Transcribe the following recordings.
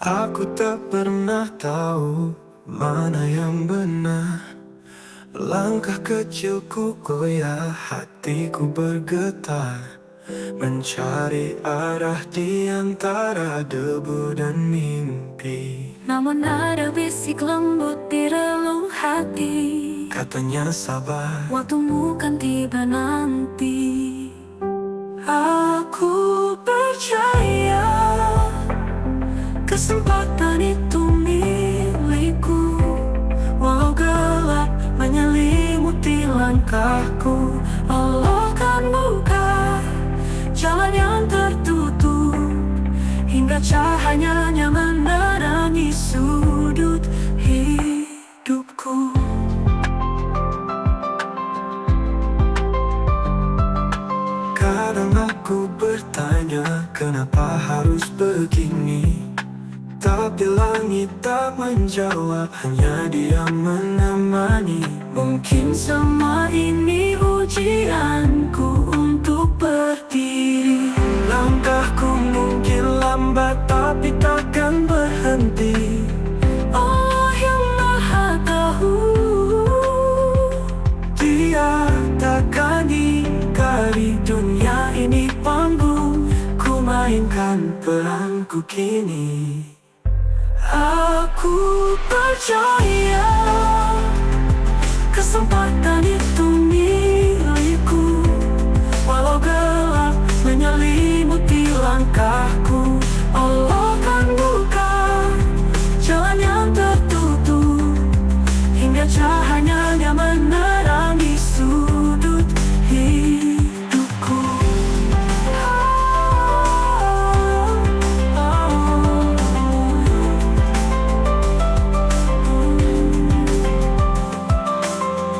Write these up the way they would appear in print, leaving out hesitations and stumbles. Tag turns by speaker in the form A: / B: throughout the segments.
A: Aku tak pernah tahu mana yang benar. Langkah kecilku goyah, hatiku bergetar, mencari arah di antara debu dan mimpi.
B: Namun ada bisik lembut di relung hati,
A: Katanya sabar,
B: waktumu kan tiba nanti. Aku percaya kesempatan itu milikku, walau gelap menyelimuti langkahku. Allah kan buka jalan yang tertutup, hingga cahayanya menerangi sudut hidupku.
A: kadang aku bertanya kenapa harus begini. Tapi langit tak menjawab, hanya dia menemani.
B: Mungkin semua ini ujianku untuk berdiri.
A: Langkahku mungkin lambat tapi takkan berhenti.
B: Allah yang maha tahu,
A: Dia takkan ingkari dunia ini panggung. Ku mainkan peranku kini.
B: aku percaya kesempatan itu milikku, walau gelap menyelimuti langkahku. Allah kan buka jalan yang tertutup, hingga cahayanya menerangi sudut hidupku.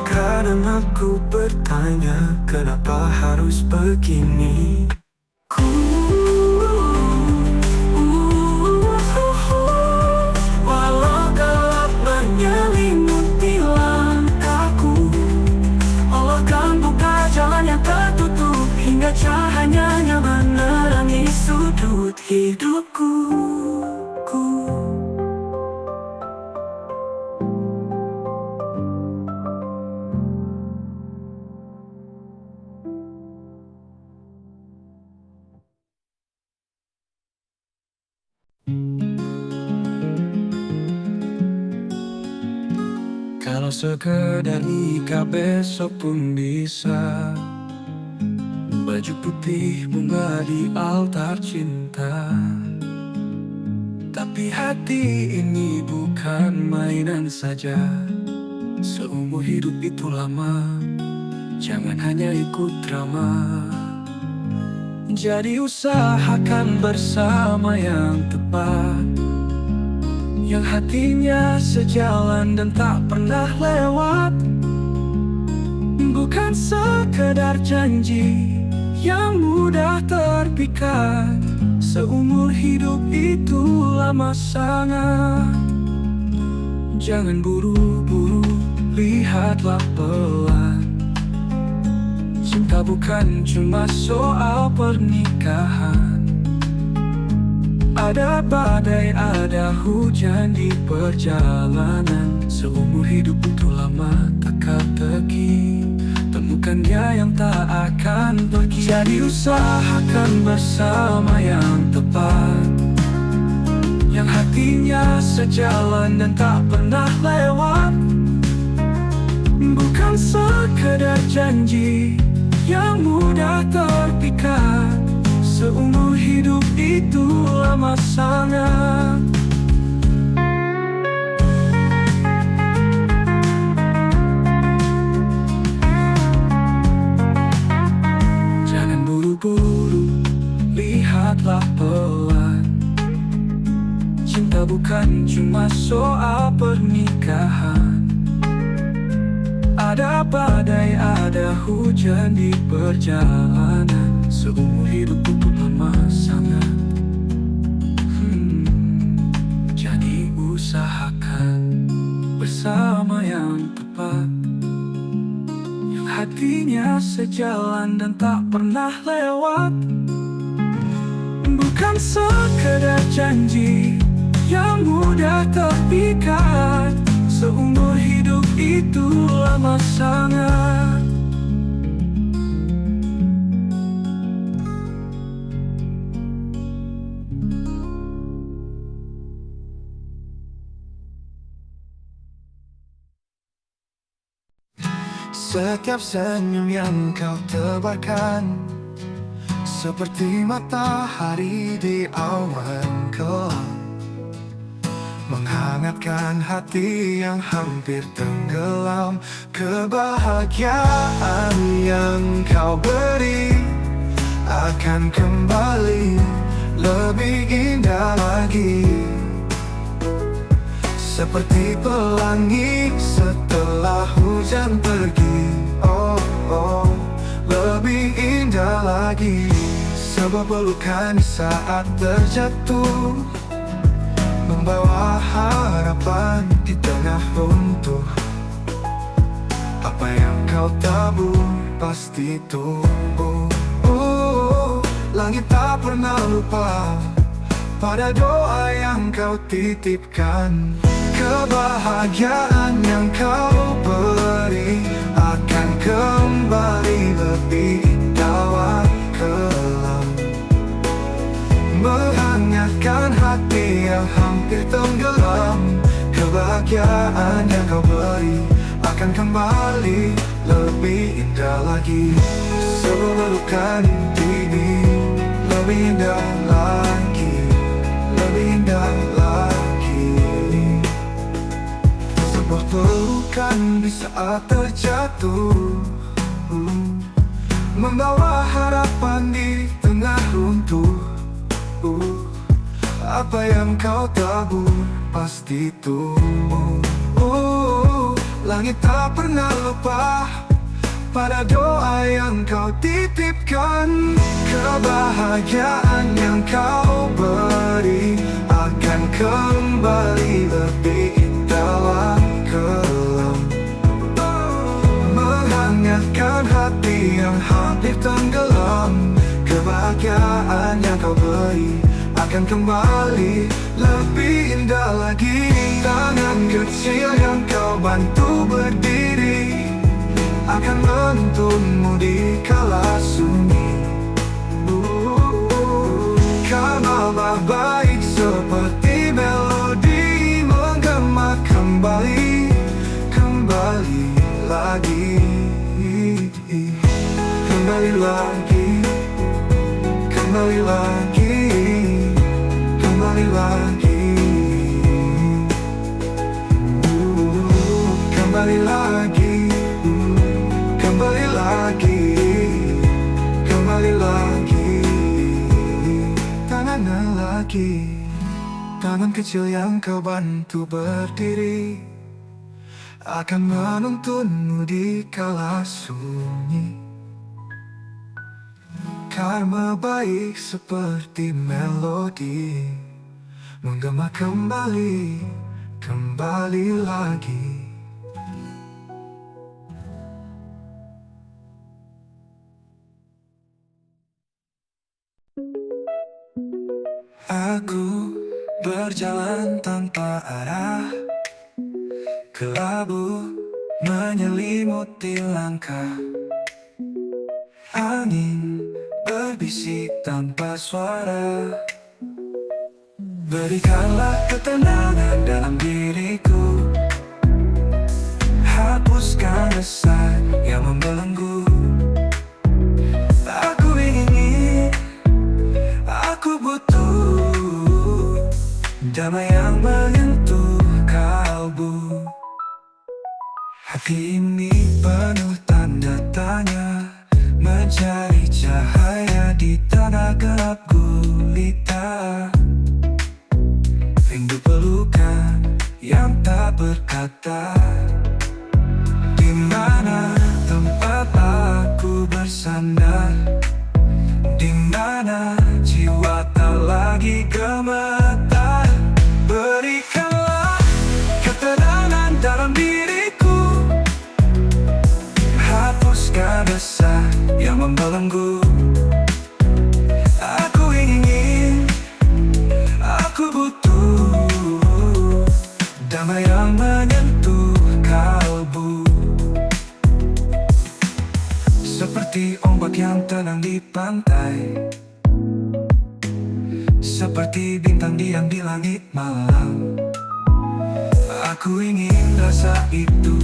A: Kadang aku bertanya kenapa harus begini.
B: Walau gelap menyelimuti langkahku, Allah kan buka jalan yang tertutup, hingga cahayanya menerangi sudut hidupku.
A: Kalau sekedar nikah besok pun bisa. Baju putih bunga di altar cinta. Tapi hati ini bukan mainan saja. Seumur hidup itu lama, jangan hanya ikut drama. Jadi usahakan bersama yang tepat, yang hatinya sejalan dan tak pernah lewat. Bukan sekedar janji yang mudah terpikat. Seumur hidup itu lama sangat. Jangan buru-buru, lihatlah pelan. Cinta bukan cuma soal pernikahan. Ada badai, ada hujan di perjalanan. Seumur hidup itu lama teka-teki, temukan dia yang tak akan pergi. Jadi usahakan bersama yang tepat, yang hatinya sejalan dan tak pernah lewat. Bukan sekedar janji yang mudah terpikat. Seumur hidup itu lama sangat. Jangan buru-buru, lihatlah pelan. Cinta bukan cuma soal pernikahan. Ada badai, ada hujan di perjalanan. Seumur hidup itu lama sangat. Jadi usahakan bersama yang tepat, yang hatinya sejalan dan tak pernah lewat. Bukan sekedar janji yang mudah terpikat. Seumur hidup itu lama sangat.
C: Setiap senyum yang kau tebarkan seperti matahari di awan gelap, menghangatkan hati yang hampir tenggelam. Kebahagiaan yang kau beri akan kembali lebih indah lagi, seperti pelangi setelah hujan pergi. Oh, oh, lebih indah lagi. Sebuah pelukan saat terjatuh, membawa harapan di tengah runtuh. Apa yang kau tabur pasti tumbuh. Langit tak pernah lupa pada doa yang kau titipkan. Kebahagiaan yang kau beri akan kembali lebih indah kelam, menghangatkan hati yang hampir tenggelam. Kebahagiaan yang kau beri akan kembali lebih indah lagi. Sebelumkan ini lebih indah lagi, lebih indah lagi. Sebuah pelukan di saat terjatuh, membawa harapan di tengah runtuh. Apa yang kau tabur pasti tumbuh. Langit tak pernah lupa pada doa yang kau titipkan. Kebahagiaan yang kau beri akan kembali lebih indah kelam, menghangatkan hati yang hampir tenggelam. Kebahagiaan yang kau beri akan kembali lebih indah lagi. Tangan kecil yang kau bantu berdiri akan menuntunmu di kala sunyi. Karena baik seperti melodi menggema kembali, kembali lagi, kembali lagi, kembali lagi, kembali lagi, kembali lagi, kembali lagi, kembali lagi. Tangan lagi, tangan kecil yang kau bantu berdiri akan menuntunmu di kala sunyi. Karma baik seperti melodi menggema kembali, kembali lagi.
A: Aku berjalan tanpa arah, kelabu menyelimuti langkah. Angin berbisik tanpa suara. Berikanlah ketenangan dalam diriku, hapuskan resah yang membelenggu. Aku ingin, aku butuh damai yang menyentuh kalbu. Hati ini penuh tanda tanya, mencari cahaya di tanah gelap gulita. Rindu pelukan yang tak berkata. Di mana tempat aku bersandar? Di mana jiwa tak lagi gemetar? Berikanlah ketenangan dalam diriku, hapuskan resah yang membelenggu. Aku ingin, aku butuh
C: terbang di pantai, seperti bintang diam di langit malam. Aku ingin rasa itu,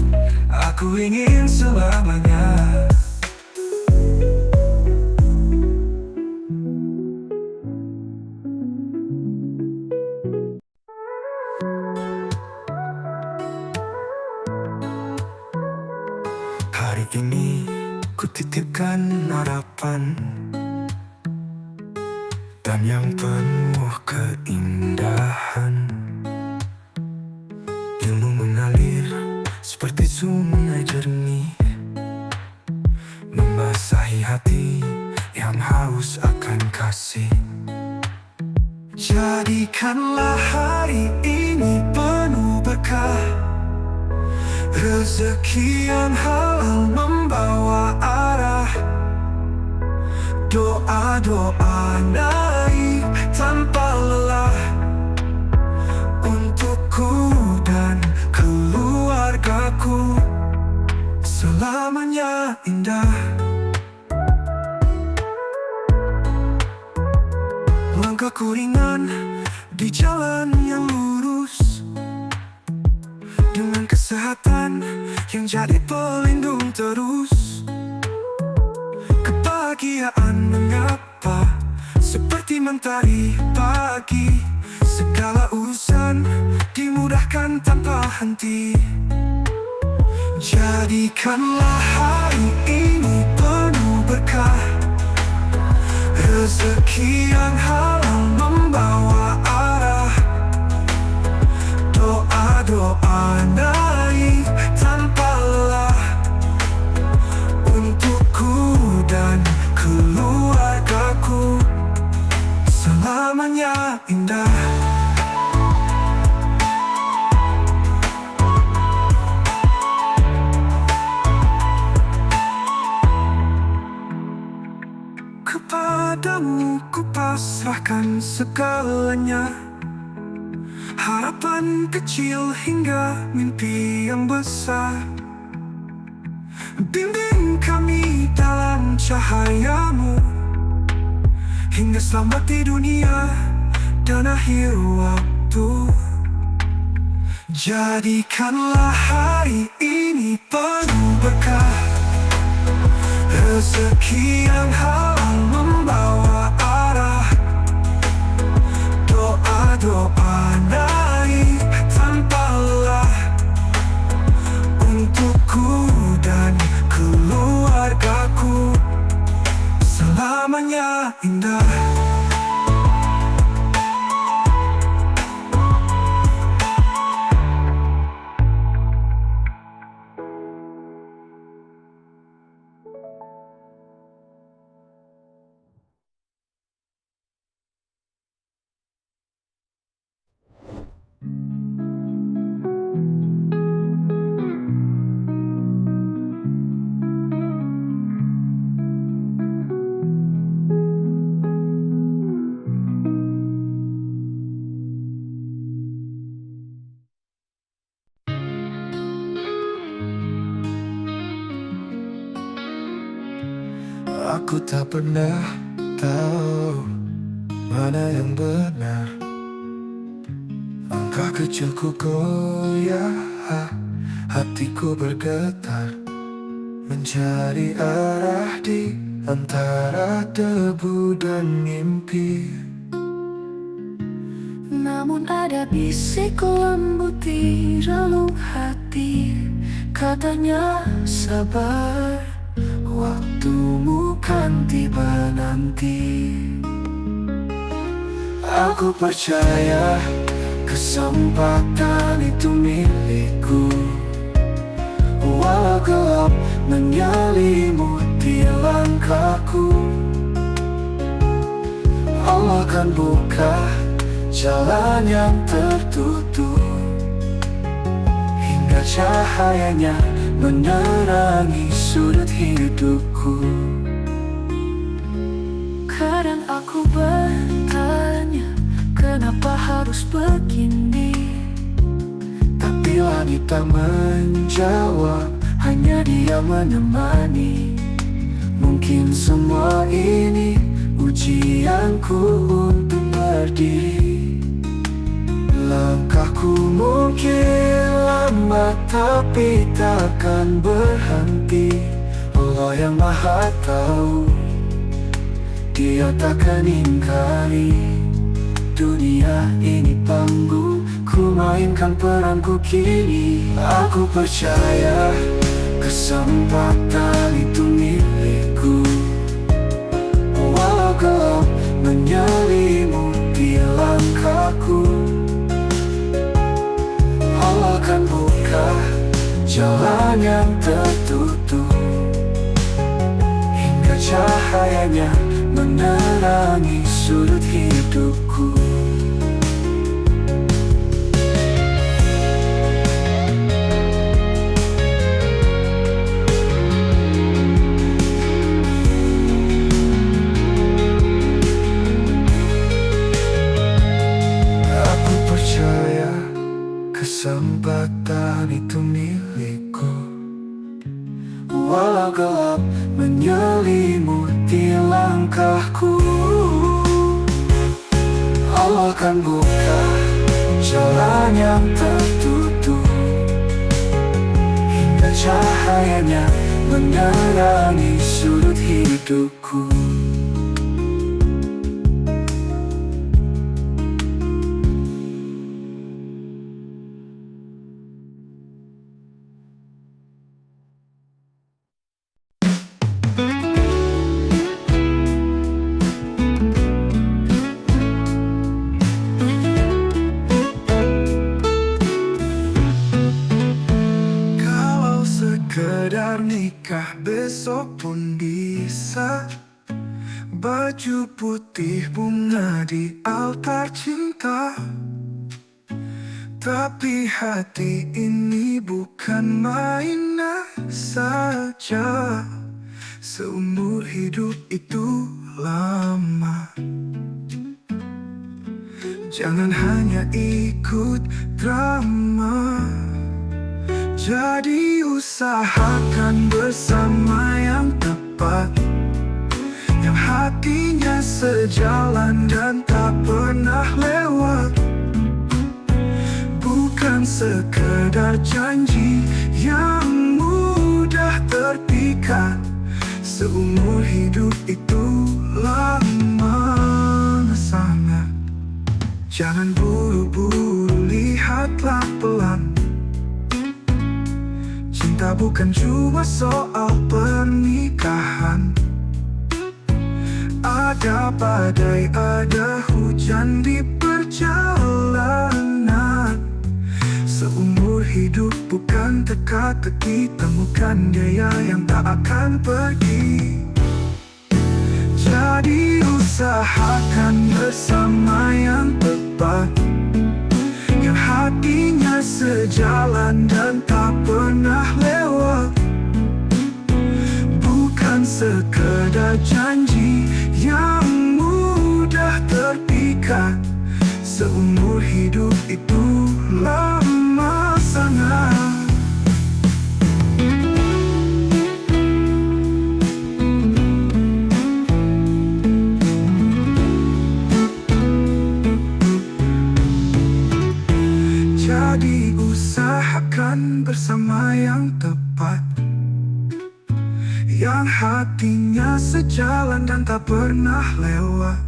C: aku ingin selamanya. Hari ini ku titipkan harapan dan yang penuh keindahan. Ilmu mengalir seperti sungai jernih, membasahi hati yang haus akan kasih. Jadikanlah hari ini penuh berkah, rezeki yang halal membawa arah. Doa-doa naik tanpa lelah, untukku dan keluargaku selamanya indah. Langkahku ringan di jalan yang lurus, dengan kesehatan yang jadi pelindung terus. Kebahagiaan mengapa seperti mentari pagi, segala urusan dimudahkan tanpa henti. Jadikanlah hari ini penuh berkah, rezeki yang halal membawa arah. Doa-doa naik tanpa lelah, untukku dan keluargaku selamanya indah. Kepadamu ku pasrahkan segalanya, harapan kecil hingga mimpi yang besar. Bimbing kami dalam cahayamu, hingga selamat di dunia dan akhir waktu. Jadikanlah hari ini penuh berkah, rezeki yang halal membawa arah. Doa-doa naik tanpa lelah, untukku dan keluargaku selamanya indah. Aku tak pernah tahu mana yang benar. Langkah kecilku goyah, hatiku bergetar, mencari arah di antara debu dan mimpi.
B: Namun ada bisik lembut di relung hati, katanya sabar, waktumu kan tiba nanti.
C: Aku percaya kesempatan itu milikku, walau gelap menyelimuti langkahku. Allah akan buka jalan yang tertutup, hingga cahayanya menerangi sudut hidupku.
B: Kadang aku bertanya, kenapa harus begini?
C: Tapi langit tak menjawab, hanya dia menemani.
A: Mungkin semua ini ujianku untuk berdiri. Langkahku mungkin lambat tapi takkan berhenti. Allah yang maha tahu, Dia takkan ingkari. Dunia ini panggung, ku mainkan peranku kini. Aku percaya kesempatan itu milikku. Walau gelap menyelimuti langkahku, Allah akan buka jalan yang tertutup, hingga cahayanya menerangi sudut hidupku. Aku percaya kesempatan itu milikku. Walau gelap menyelimuti langkahku, Allah akan buka jalan yang tertutup, hingga cahayanya menerangi sudut hidupku. Kalau sekedar nikah besok pun bisa, baju putih bunga di altar cinta. Tapi hati ini bukan mainan saja. Seumur hidup itu lama. Jangan hanya ikut drama, jadi usahakan bersama yang tepat, yang hatinya sejalan dan tak pernah lewat. Bukan sekedar janji yang mudah terpikat. Seumur hidup itu lama sangat. Jangan buru-buru, lihatlah pelan. Cinta bukan cuma soal pernikahan. Ada badai, ada hujan di perjalanan. Seumur hidup bukan teka-teki, temukan dia yang tak akan pergi. Jadi usahakan bersama yang tepat, yang hatinya sejalan dan tak pernah lewat. Bukan sekedar janji yang mudah terpikat. Seumur hidup itu lama sangat. Jadi usahakan bersama yang tepat, yang hatinya sejalan dan tak pernah lewat.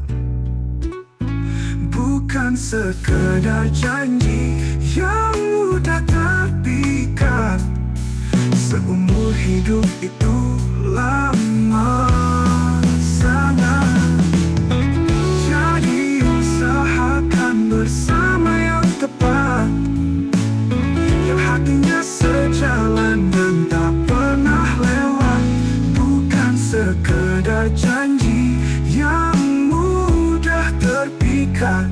A: Bukan sekedar janji yang mudah terpikat. Seumur hidup itu lama sangat. Jadi usahakan bersama yang tepat, yang hatinya sejalan dan tak pernah lewat. Bukan sekedar janji yang mudah terpikat.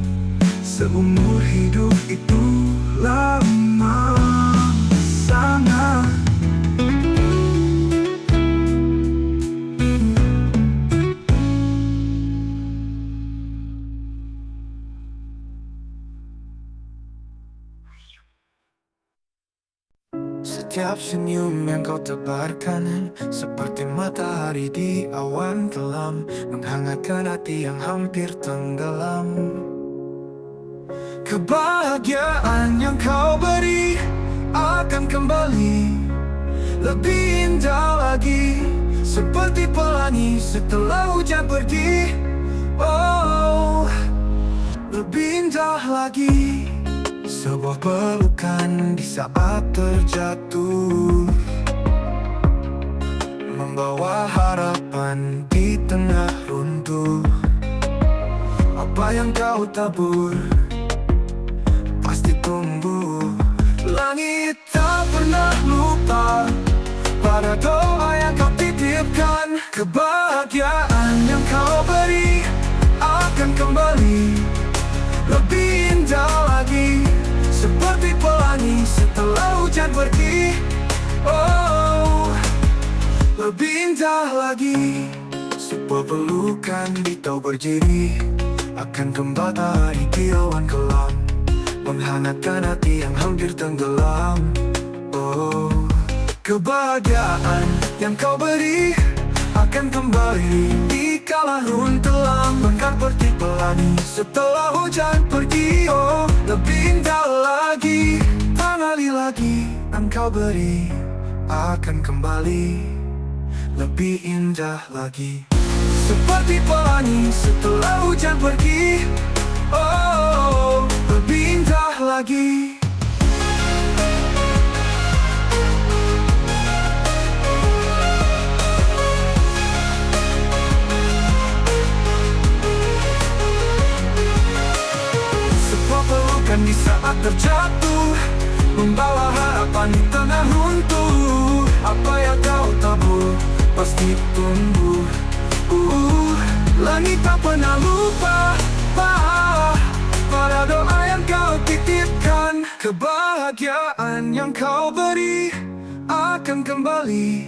A: Seumur hidup itu lama sangat.
C: setiap senyum yang kau tebarkan, seperti matahari di awan kelam, menghangatkan hati yang hampir tenggelam. Kebahagiaan yang kau beri akan kembali, lebih indah lagi, seperti pelangi setelah hujan pergi. Oh, lebih indah lagi, sebuah pelukan di saat terjatuh, membawa harapan di tengah runtuh. Apa yang kau tabur pasti tumbuh. Langit tak pernah lupa pada doa yang kau titipkan. Kebahagiaan yang kau beri akan kembali, lebih indah lagi, seperti pelangi setelah hujan pergi. Oh, lebih indah lagi, sebuah pelukan di tau berdiri, akan kembali matahari di awan kelam, menghangatkan hati yang hampir tenggelam. Oh, kebahagiaan yang kau beri akan kembali di kala runtuh, mekar seperti pelangi setelah hujan pergi. Oh, lebih indah lagi, tangali lagi yang kau beri akan kembali, lebih indah lagi, seperti pelangi setelah hujan pergi. Oh, lebih indah lagi. Sebuah pelukan di saat terjatuh, membawa harapan di tengah runtuh. Apa yang kau tabur pasti tumbuh. Langit tak pernah lupa pada doa yang kau titipkan. Kebahagiaan yang kau beri akan kembali,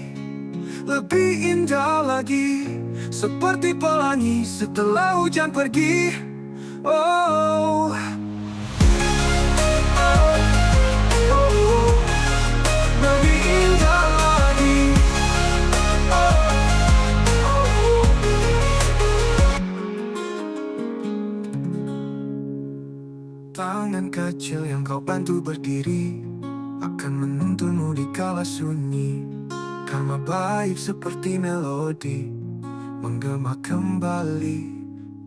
C: lebih indah lagi, seperti pelangi setelah hujan pergi. Oh, lebih indah lagi. Tangan kecil yang kau bantu berdiri akan menuntunmu di kala sunyi, karena baik seperti melodi, menggema kembali,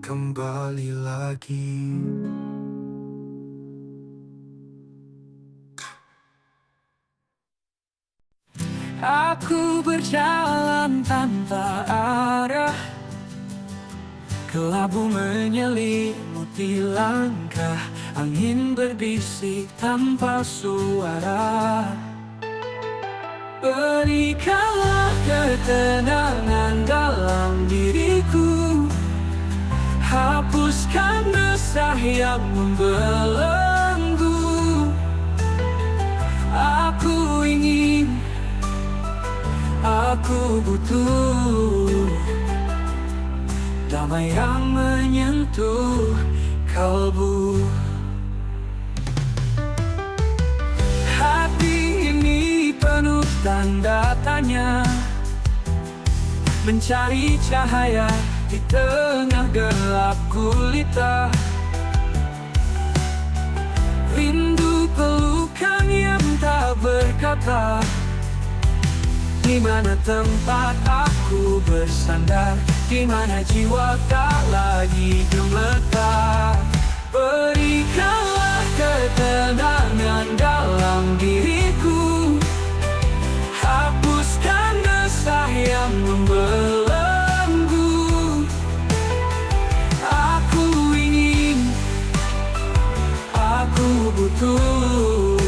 C: kembali lagi.
A: Aku berjalan tanpa arah, kelabu menyelimuti langkah, angin berbisik tanpa suara. Berikanlah ketenangan dalam diriku, hapuskan resah yang membelenggu. Aku ingin, aku butuh damai yang menyentuh kalbu. Hati ini penuh tanda tanya, mencari cahaya di tengah gelap gulita. Rindu pelukan yang tak berkata, di mana tempat aku bersandar, di mana jiwa tak lagi gemetar. Berikanlah ketenangan dalam diriku, hapuskan resah yang membelenggu. Aku ingin, aku butuh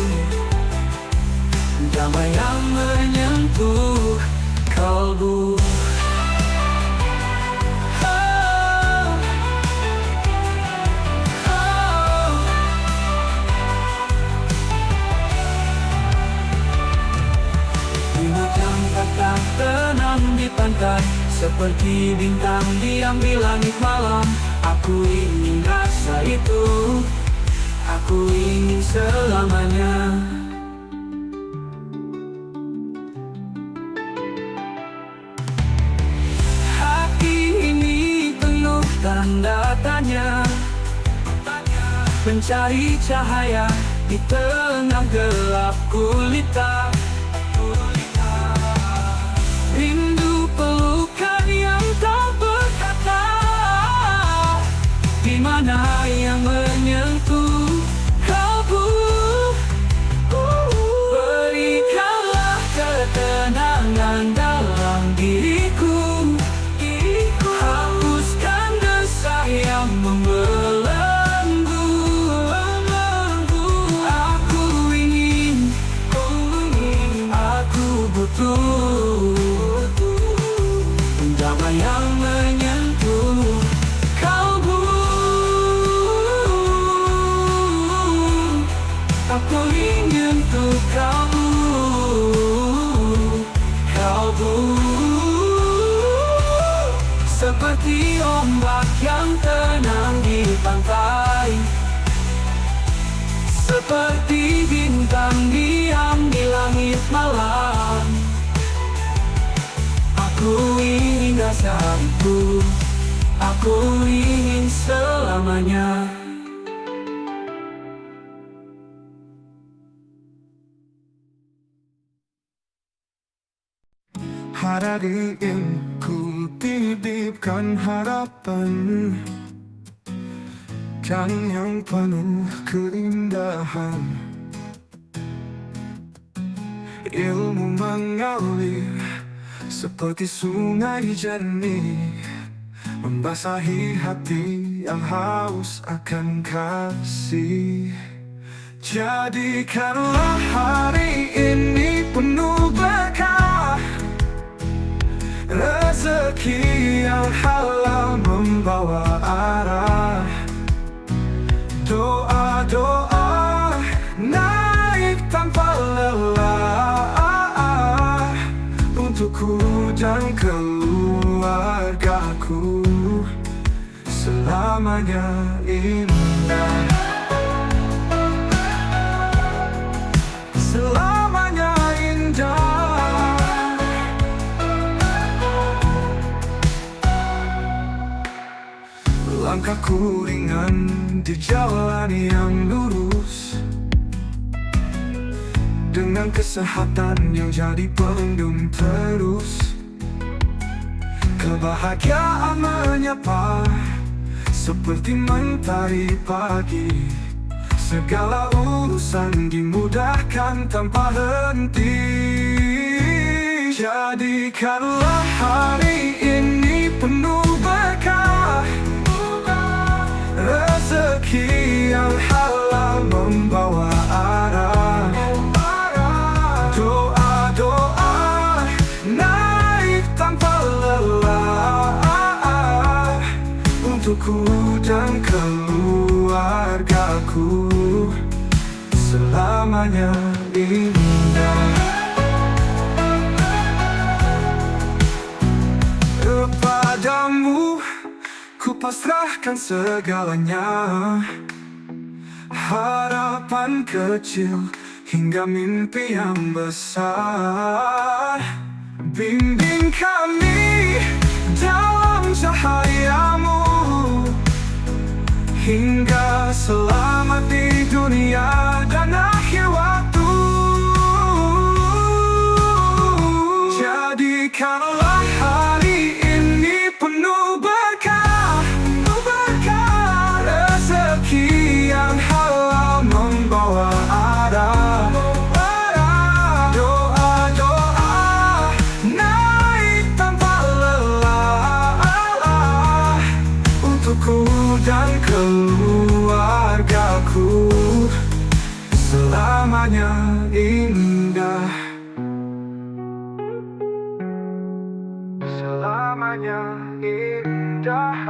A: damai yang menyentuh kalbu. Tak tenang di pantai, seperti bintang diam di langit malam. Aku ingin rasa itu, aku ingin selamanya. matanya, mencari cahaya di tengah gelap gulita. Rindu pelukan yang tak berkata, di mana yang menyentuh kalbu. Berikanlah ketenangan dalam diriku, hapuskan desah yang membelenggu. Aku butuh damai yang menyentuh kalbu. Aku ingin untuk kalbu, seperti ombak yang tenang di pantai, seperti bintang diam di langit malam. Aku ingin rasa itu, aku ingin selamanya.
C: Hari ini ku titipkan harapan, kan yang penuh keindahan. Ilmu mengalir seperti sungai jernih, membasahi hati yang haus akan kasih. Jadikanlah hari ini penuh berkah, rezeki yang halal membawa arah. Doa-doa naik tanpa lelah, untukku dan keluargaku, selamanya indah, selamanya indah. Langkahku ringan di jalan yang lurus, dengan kesehatan yang jadi pelindung terus. Kebahagiaan menyapa seperti mentari pagi, segala urusan dimudahkan tanpa henti. Jadikanlah hari ini penuh berkah, rezeki yang halal membawa arah. Doa-doa naik tanpa lelah, untukku dan keluargaku, selamanya indah. Kepadamu ku pasrahkan segalanya, harapan kecil hingga mimpi yang besar. Bimbing kami dalam cahayamu, hingga selamat di dunia dan akhir waktu. Jadikanlah hari ini penuh berkah, rezeki yang halal membawa arah. Doa-doa naik tanpa lelah, untukku dan keluargaku, selamanya indah, selamanya indah.